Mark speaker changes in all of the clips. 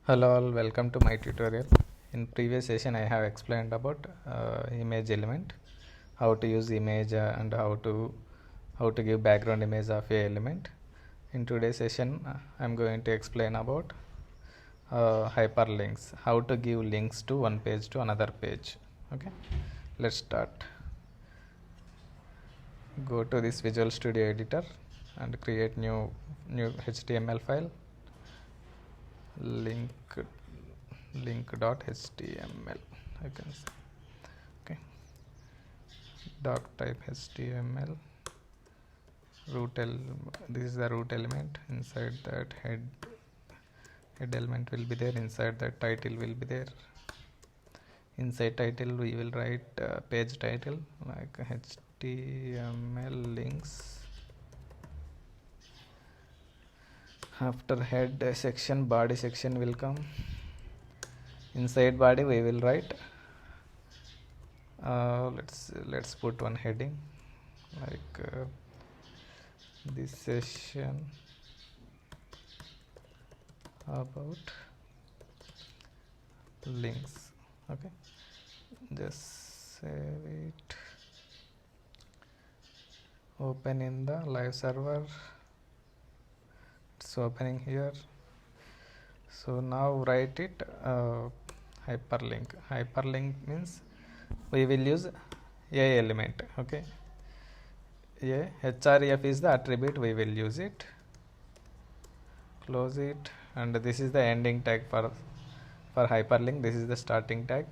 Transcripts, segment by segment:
Speaker 1: Hello all, welcome to my tutorial. In previous session I have explained about image element, how to use image and how to give background image of a element. In today's session I am going to explain about hyperlinks, how to give links to one page to another page. Okay, let's start. Go to this Visual Studio Editor and create new HTML file, link.html. I can say, okay, doc type HTML, this is the root element. Inside that head element will be there, inside that title will be there. Inside title we will write page title like HTML links. After head section, body section will come. Inside body we will write let's put one heading like this session about links. Okay, just save it, open in the live server. It's opening here. So now write it hyperlink means we will use a element. Okay, a href is the attribute, we will use it. Close it, and this is the ending tag for hyperlink. This is the starting tag.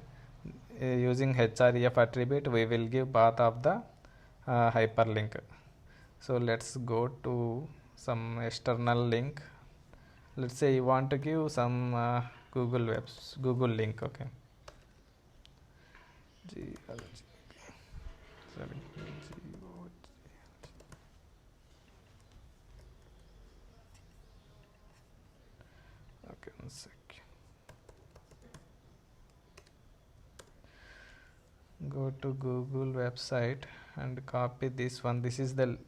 Speaker 1: Using href attribute we will give path of the hyperlink. So let's go to some external link. Let's say you want to give some Google link. Okay, okay, one sec. Go to Google website and copy this one. This is the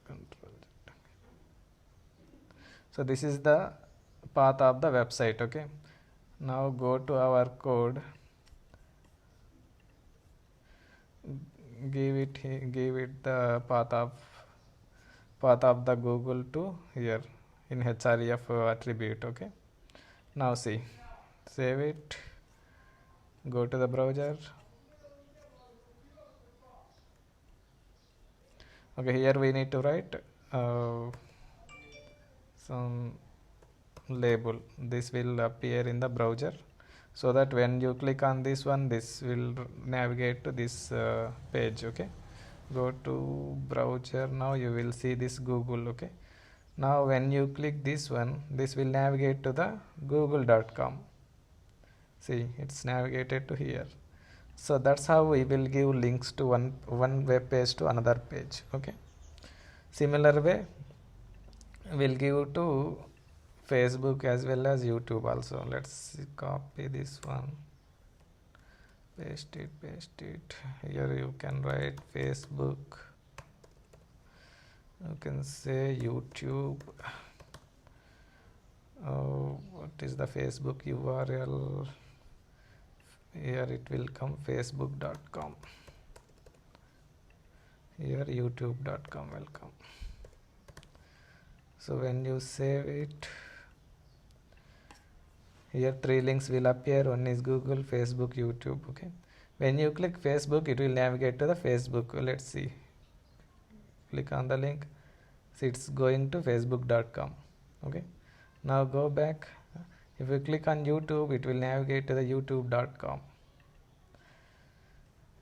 Speaker 1: control. So this is the path of the website. Okay, now go to our code, give it the path of the Google to here in href attribute. Okay, now see, save it, go to the browser. Okay, here we need to write some label. This will appear in the browser, so that when you click on this one, this will navigate to this page. Okay, go to browser. Now you will see this Google. Okay, now when you click this one, this will navigate to the google.com. see, it's navigated to here. So that's how we will give links to one web page to another page. Okay, similar way we'll give to Facebook as well as YouTube also. Let's copy this one, paste it here. You can write Facebook, you can say YouTube. What is the Facebook URL? Here it will come facebook.com, here youtube.com will come. So when you save it, here three links will appear. One is Google, Facebook, YouTube. Okay, when you click Facebook, it will navigate to the Facebook. Let's see, click on the link. See, it's going to facebook.com. Okay, now go back. If you click on YouTube, it will navigate to the youtube.com.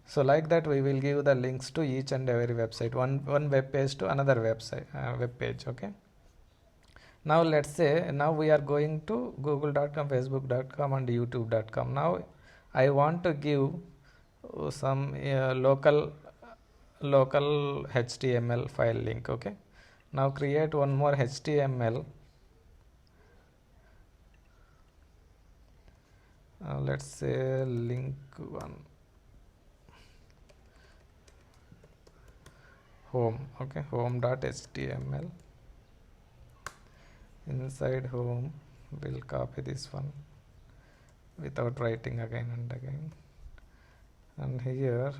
Speaker 1: So like that we will give the links to each and every website, one web page to another website web page. Okay, now let's say now we are going to google.com, facebook.com and youtube.com. Now I want to give some local HTML file link. Okay, now create one more HTML. Let's say link one, home. Okay, home.html. Inside home we'll copy this one without writing again and again, and here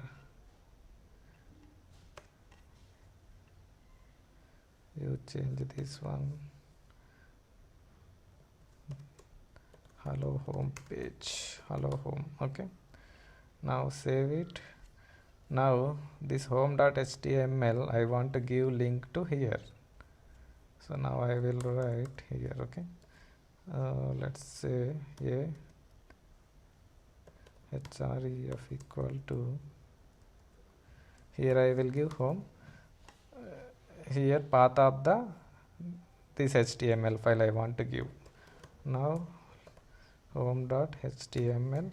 Speaker 1: you change this one, hello home page, hello home. Okay, now save it. Now this home.html I want to give link to here, so now I will write here. Okay, let's say a href equal to, here I will give home, here path of the this HTML file I want to give. Now home.html.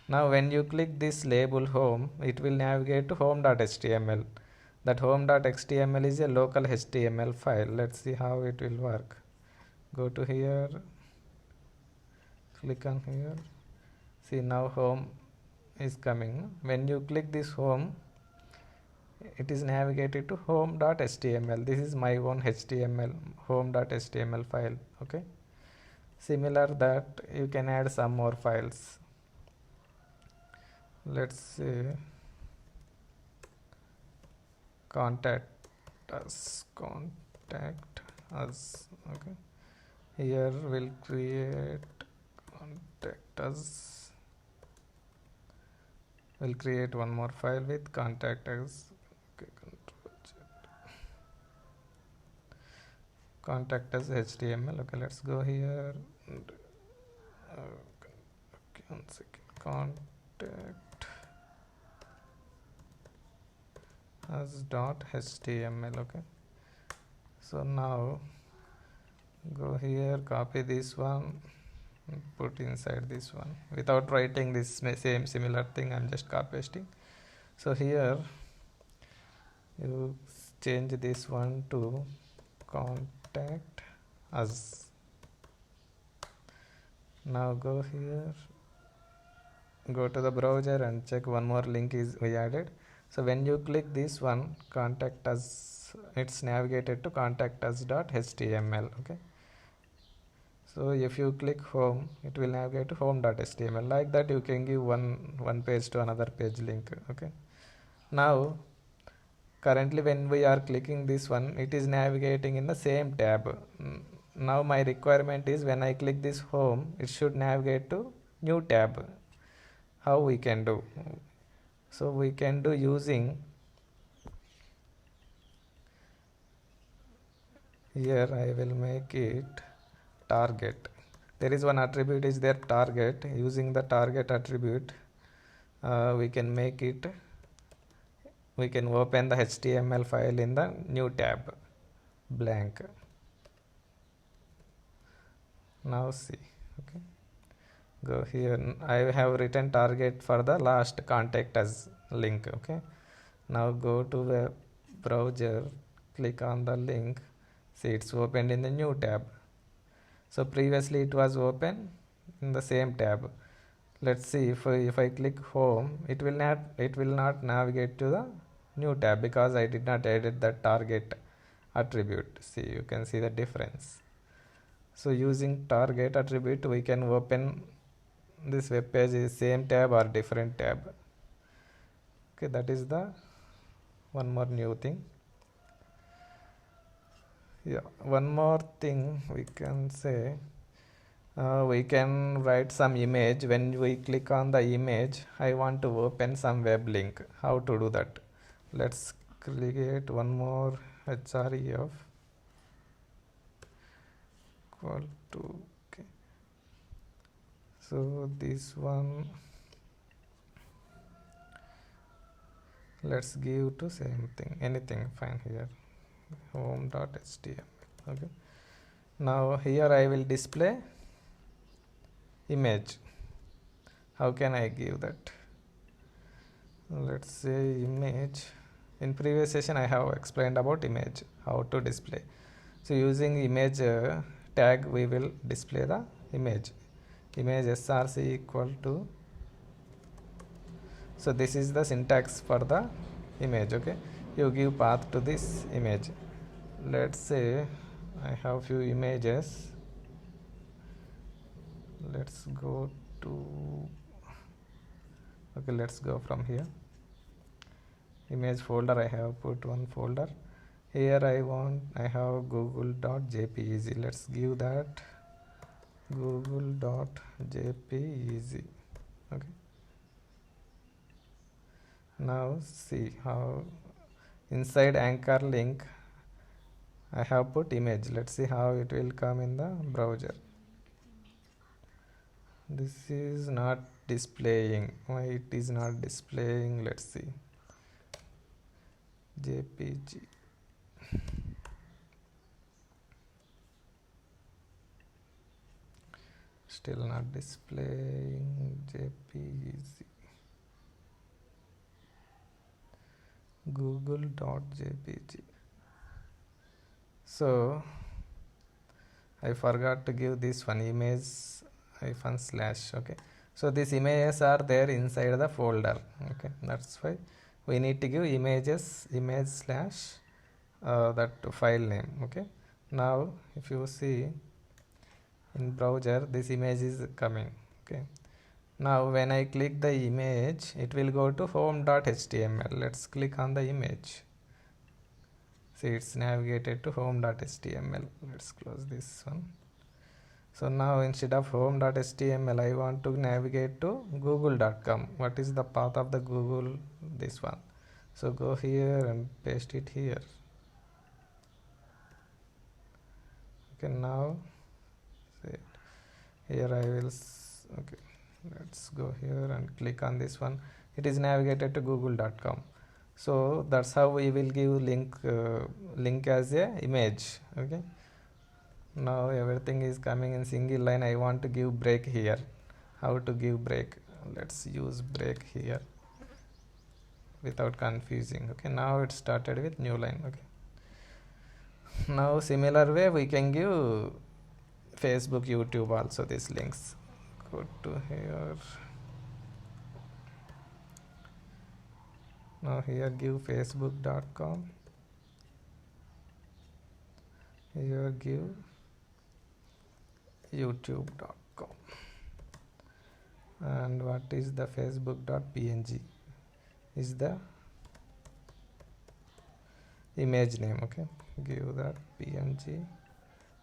Speaker 1: Now when you click this label home, it will navigate to home.html. That home.html is a local HTML file. Let's see how it will work. Go to here, click on here. See, now home is coming. When you click this home, it is navigated to home.html. This is my own HTML, home.html file. Okay. Similar that you can add some more files. Let's say contact us. Okay, here we'll create contact us. We'll create one more file with contact us. Okay, contact us HTML. Okay, let's go here. And, okay, 1 second. Contact us dot html. Okay, so now go here, copy this one, put inside this one without writing this same similar thing. I'm just copy pasting. So here you change this one to contact us. Now go here, go to the browser and check one more link is we added. So when you click this one, contact us, it's navigated to contact us.html. Okay, so if you click home, it will navigate to home.html. Like that you can give one page to another page link. Okay, now currently when we are clicking this one, it is navigating in the same tab. Now my requirement is when I click this home, it should navigate to new tab. How we can do? So we can do using, here I will make it target. There is one attribute is there, target. Using the target attribute, we can make it, we can open the HTML file in the new tab, blank. Now see, okay, go here. I have written target for the last contact us link. Okay, now go to the browser, click on the link. See, it's opened in the new tab. So previously it was open in the same tab. Let's see, if I click home, it will not navigate to the new tab because I did not edit the target attribute. See, you can see the difference. So using target attribute, we can open this web page is same tab or different tab. Okay, that is the one more new thing. Yeah, one more thing we can say, we can write some image. When we click on the image, I want to open some web link. How to do that? Let's create one more href equal to, okay, so this one let's give to same thing, anything fine here, home.html. okay, now here I will display image. How can I give that? Let's say image. In previous session I have explained about image, how to display. So using image tag, we will display the image src equal to, so this is the syntax for the image. Okay, you give path to this image. Let's say I have few images. let's go to, okay, let's go from here. Image folder, I have put one folder here. I have google.jpeg. let's give that google.jpeg. okay, now see how inside anchor link I have put image. Let's see how it will come in the browser. This is not displaying. Why it is not displaying? Let's see. JPG. Still not displaying JPG. Google.jpg. So I forgot to give this one image -. okay, so these images are there inside the folder. Okay, that's why we need to give images image / that file name. Okay, now if you see in browser, this image is coming. Okay, now when I click the image, it will go to home.html. let's click on the image. See, it's navigated to home.html. let's close this one. So now instead of home.html, I want to navigate to google.com. What is the path of the Google? This one. So go here and paste it here. Okay, now see, here I will okay, let's go here and click on this one. It is navigated to google.com. So that's how we will give link as a image. Okay, now everything is coming in single line. I want to give break here. How to give break? Let's use break here without confusing. Okay, now it started with new line. Okay, now similar way we can give Facebook, YouTube also these links. Go to here. Now here give facebook.com. Here give youtube.com. and what is the facebook.png is the image name. Okay, give that png.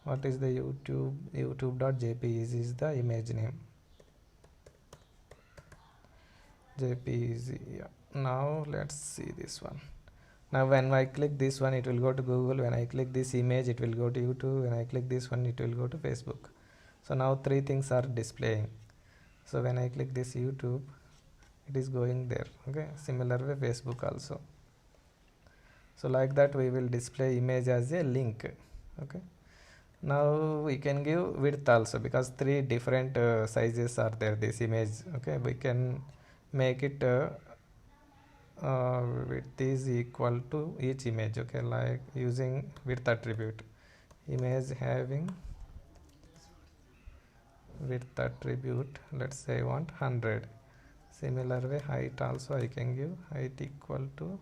Speaker 1: What is the youtube.jpeg is the image name. JPEG. Yeah. Now let's see this one. Now when I click this one, it will go to Google. When I click this image, it will go to YouTube. When I click this one, it will go to Facebook. So now three things are displaying. So when I click this YouTube, it is going there. Okay, similar way Facebook also. So like that we will display image as a link. Okay, now we can give width also, because three different sizes are there this image. Okay, we can make it width is equal to each image. Okay, like using width attribute. Image having width attribute, let's say I want 100. Similar way height also I can give height equal to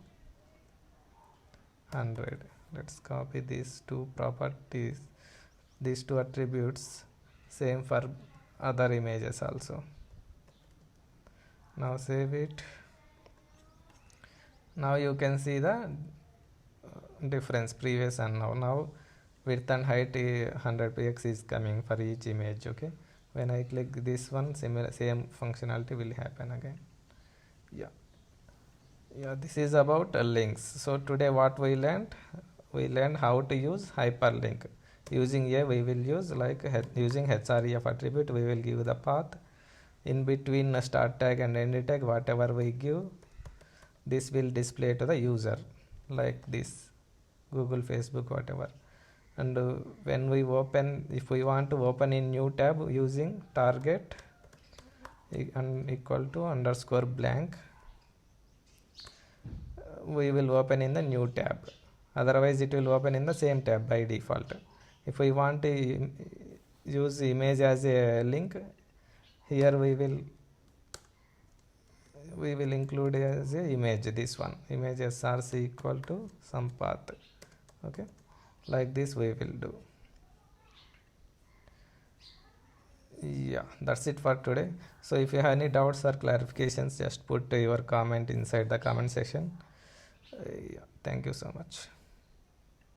Speaker 1: 100. Let's copy these two properties, these two attributes, same for other images also. Now save it. Now you can see the difference previous and now width and height 100px is coming for each image. Okay, when I click this one, same functionality will happen again. Yeah, this is about links. So today what we learned how to use hyperlink. Using we will use like using href attribute, we will give the path. In between start tag and end tag, whatever we give, this will display to the user like this, Google, Facebook, whatever. And when we open, if we want to open in new tab using target and equal to underscore blank, we will open in the new tab. Otherwise it will open in the same tab by default. If we want to use image as a link, here we will include as a image this one, image src equal to some path. Okay, like this we will do. Yeah. yeah, that's it for today. So if you have any doubts or clarifications, just put your comment inside the comment section. Yeah, thank you so much.